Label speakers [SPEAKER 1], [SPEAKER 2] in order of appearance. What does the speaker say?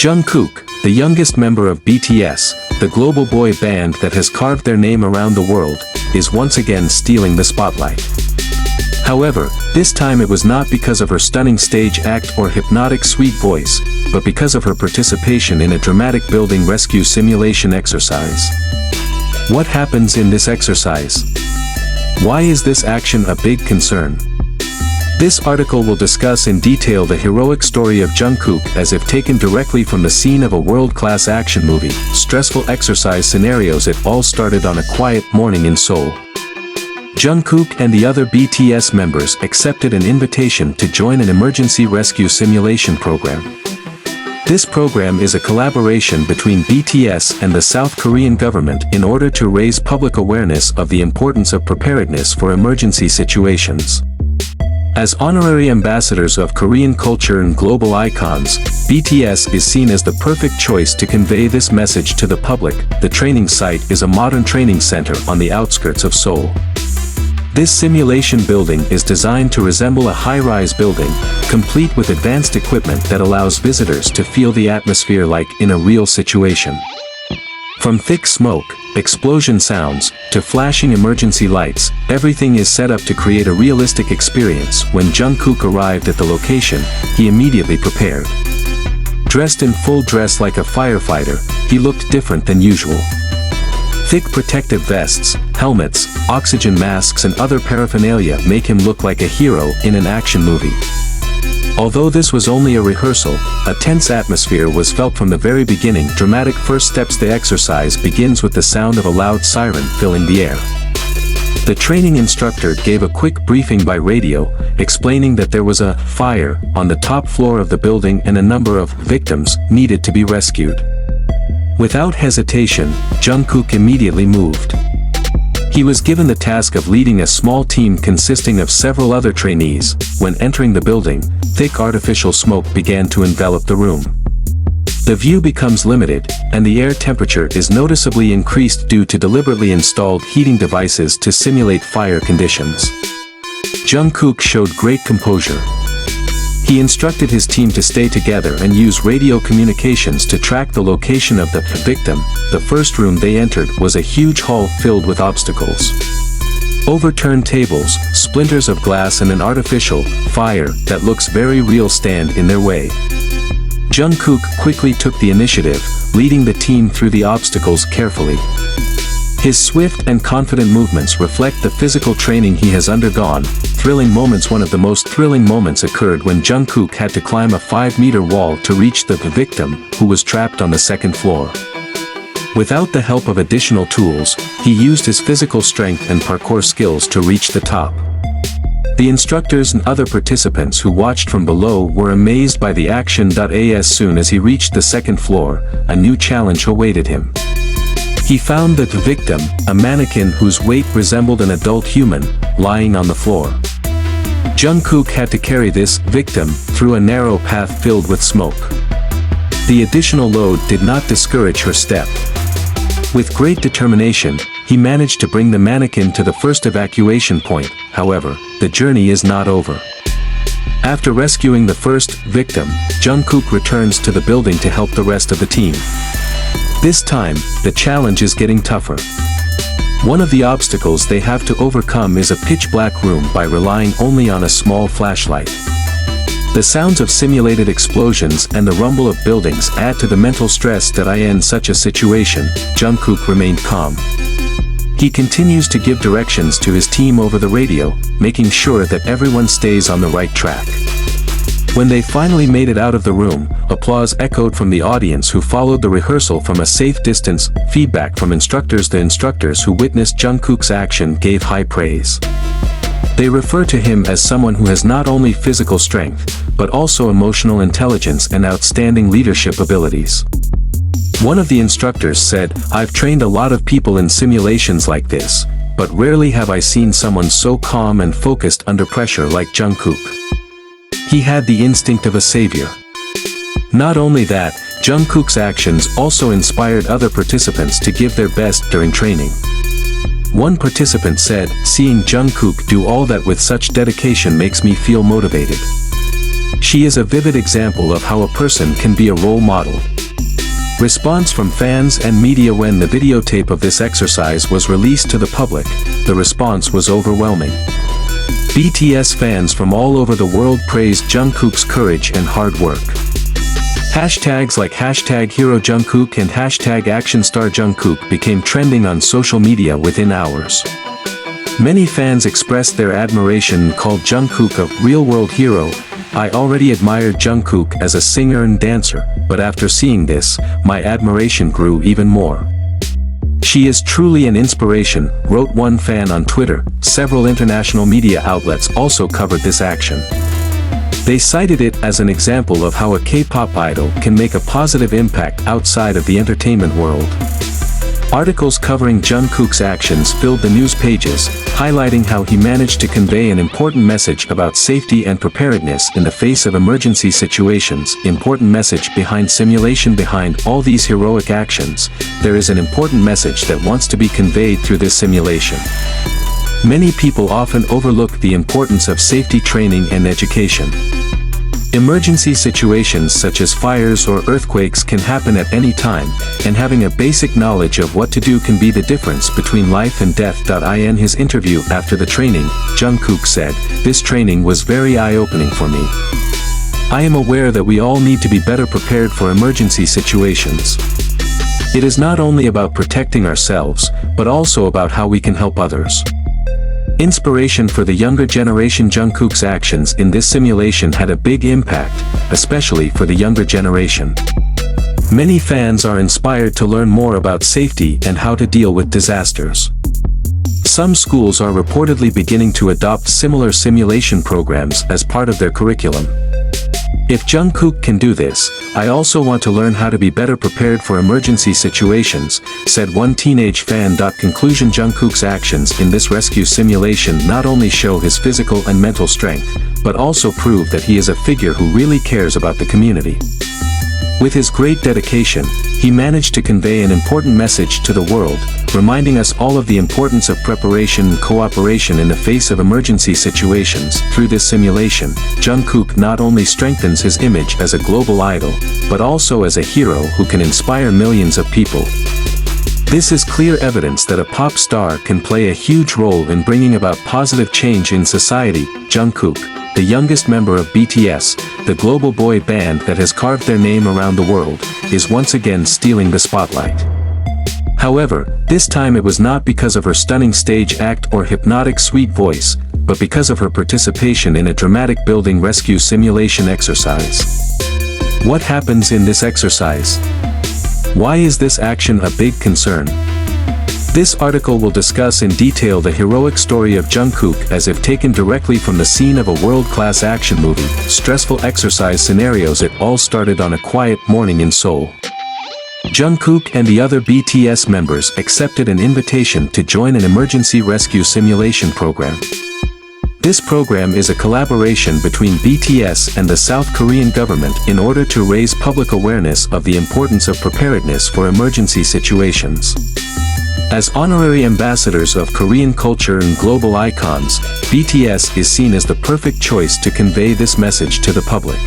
[SPEAKER 1] Jungkook, the youngest member of BTS, the global boy band that has carved their name around the world, is once again stealing the spotlight. However, this time it was not because of her stunning stage act or hypnotic sweet voice, but because of her participation in a dramatic building rescue simulation exercise. What happens in this exercise? Why is this action a big concern? This article will discuss in detail the heroic story of Jungkook as if taken directly from the scene of a world-class action movie. Stressful exercise scenarios. It all started on a quiet morning in Seoul. Jungkook and the other BTS members accepted an invitation to join an emergency rescue simulation program. This program is a collaboration between BTS and the South Korean government in order to raise public awareness of the importance of preparedness for emergency situations. As honorary ambassadors of Korean culture and global icons, BTS is seen as the perfect choice to convey this message to the public. The training site is a modern training center on the outskirts of Seoul. This simulation building is designed to resemble a high-rise building, complete with advanced equipment that allows visitors to feel the atmosphere like in a real situation. From thick smoke, explosion sounds, to flashing emergency lights, everything is set up to create a realistic experience. When Jungkook arrived at the location, he immediately prepared. Dressed in full dress like a firefighter, he looked different than usual. Thick protective vests, helmets, oxygen masks and other paraphernalia make him look like a hero in an action movie. Although this was only a rehearsal, a tense atmosphere was felt from the very beginning. Dramatic first steps. The exercise begins with the sound of a loud siren filling the air. The training instructor gave a quick briefing by radio, explaining that there was a fire on the top floor of the building and a number of victims needed to be rescued. Without hesitation, Jungkook immediately moved. He was given the task of leading a small team consisting of several other trainees. When entering the building, thick artificial smoke began to envelop the room. The view becomes limited, and the air temperature is noticeably increased due to deliberately installed heating devices to simulate fire conditions. Jungkook showed great composure. He instructed his team to stay together and use radio communications to track the location of the victim. The first room they entered was a huge hall filled with obstacles. Overturned tables, splinters of glass and an artificial fire that looks very real stand in their way. Jungkook quickly took the initiative, leading the team through the obstacles carefully. His swift and confident movements reflect the physical training he has undergone. Thrilling moments. One of the most thrilling moments occurred when Jungkook had to climb a 5-meter wall to reach the victim, who was trapped on the second floor. Without the help of additional tools, he used his physical strength and parkour skills to reach the top. The instructors and other participants who watched from below were amazed by the action. As soon as he reached the second floor, a new challenge awaited him. He found the victim, a mannequin whose weight resembled an adult human, lying on the floor. Jungkook had to carry this victim through a narrow path filled with smoke. The additional load did not discourage her step. With great determination, he managed to bring the mannequin to the first evacuation point. However, the journey is not over. After rescuing the first victim, Jungkook returns to the building to help the rest of the team. This time, the challenge is getting tougher. One of the obstacles they have to overcome is a pitch-black room by relying only on a small flashlight. The sounds of simulated explosions and the rumble of buildings add to the mental stress. In such a situation, Jungkook remained calm. He continues to give directions to his team over the radio, making sure that everyone stays on the right track. When they finally made it out of the room, applause echoed from the audience who followed the rehearsal from a safe distance. Feedback from instructors. The instructors who witnessed Jungkook's action gave high praise. They refer to him as someone who has not only physical strength, but also emotional intelligence and outstanding leadership abilities. One of the instructors said, "I've trained a lot of people in simulations like this, but rarely have I seen someone so calm and focused under pressure like Jungkook. He had the instinct of a savior." Not only that, Jungkook's actions also inspired other participants to give their best during training. One participant said, "Seeing Jungkook do all that with such dedication makes me feel motivated. She is a vivid example of how a person can be a role model. Response from fans and media. When the videotape of this exercise was released to the public, the response was overwhelming. BTS fans from all over the world praised Jungkook's courage and hard work. Hashtags like #HeroJungkook and #ActionStarJungkook became trending on social media within hours. Many fans expressed their admiration and called Jungkook a real-world hero. I already admired Jungkook as a singer and dancer, but after seeing this, my admiration grew even more. She is truly an inspiration, wrote one fan on Twitter. Several international media outlets also covered this action. They cited it as an example of how a K-pop idol can make a positive impact outside of the entertainment world. Articles covering Jungkook's actions filled the news pages, highlighting how he managed to convey an important message about safety and preparedness in the face of emergency situations. Important message behind simulation. Behind all these heroic actions, there is an important message that wants to be conveyed through this simulation. Many people often overlook the importance of safety training and education. Emergency situations such as fires or earthquakes can happen at any time, and having a basic knowledge of what to do can be the difference between life and death. In his interview after the training, Jungkook said, "This training was very eye-opening for me. I am aware that we all need to be better prepared for emergency situations. It is not only about protecting ourselves, but also about how we can help others." Inspiration for the younger generation. Jungkook's actions in this simulation had a big impact, especially for the younger generation. Many fans are inspired to learn more about safety and how to deal with disasters. Some schools are reportedly beginning to adopt similar simulation programs as part of their curriculum. If Jungkook can do this, I also want to learn how to be better prepared for emergency situations, said one teenage fan. Conclusion: Jungkook's actions in this rescue simulation not only show his physical and mental strength, but also prove that he is a figure who really cares about the community. With his great dedication, he managed to convey an important message to the world, reminding us all of the importance of preparation and cooperation in the face of emergency situations. Through this simulation, Jungkook not only strengthens his image as a global idol, but also as a hero who can inspire millions of people. This is clear evidence that a pop star can play a huge role in bringing about positive change in society. Jungkook, the youngest member of BTS, the global boy band that has carved their name around the world, is once again stealing the spotlight. However, this time it was not because of her stunning stage act or hypnotic sweet voice, but because of her participation in a dramatic building rescue simulation exercise. What happens in this exercise? Why is this action a big concern? This article will discuss in detail the heroic story of Jungkook as if taken directly from the scene of a world-class action movie. Stressful exercise scenarios. It all started on a quiet morning in Seoul. Jungkook and the other BTS members accepted an invitation to join an emergency rescue simulation program. This program is a collaboration between BTS and the South Korean government in order to raise public awareness of the importance of preparedness for emergency situations. As honorary ambassadors of Korean culture and global icons, BTS is seen as the perfect choice to convey this message to the public.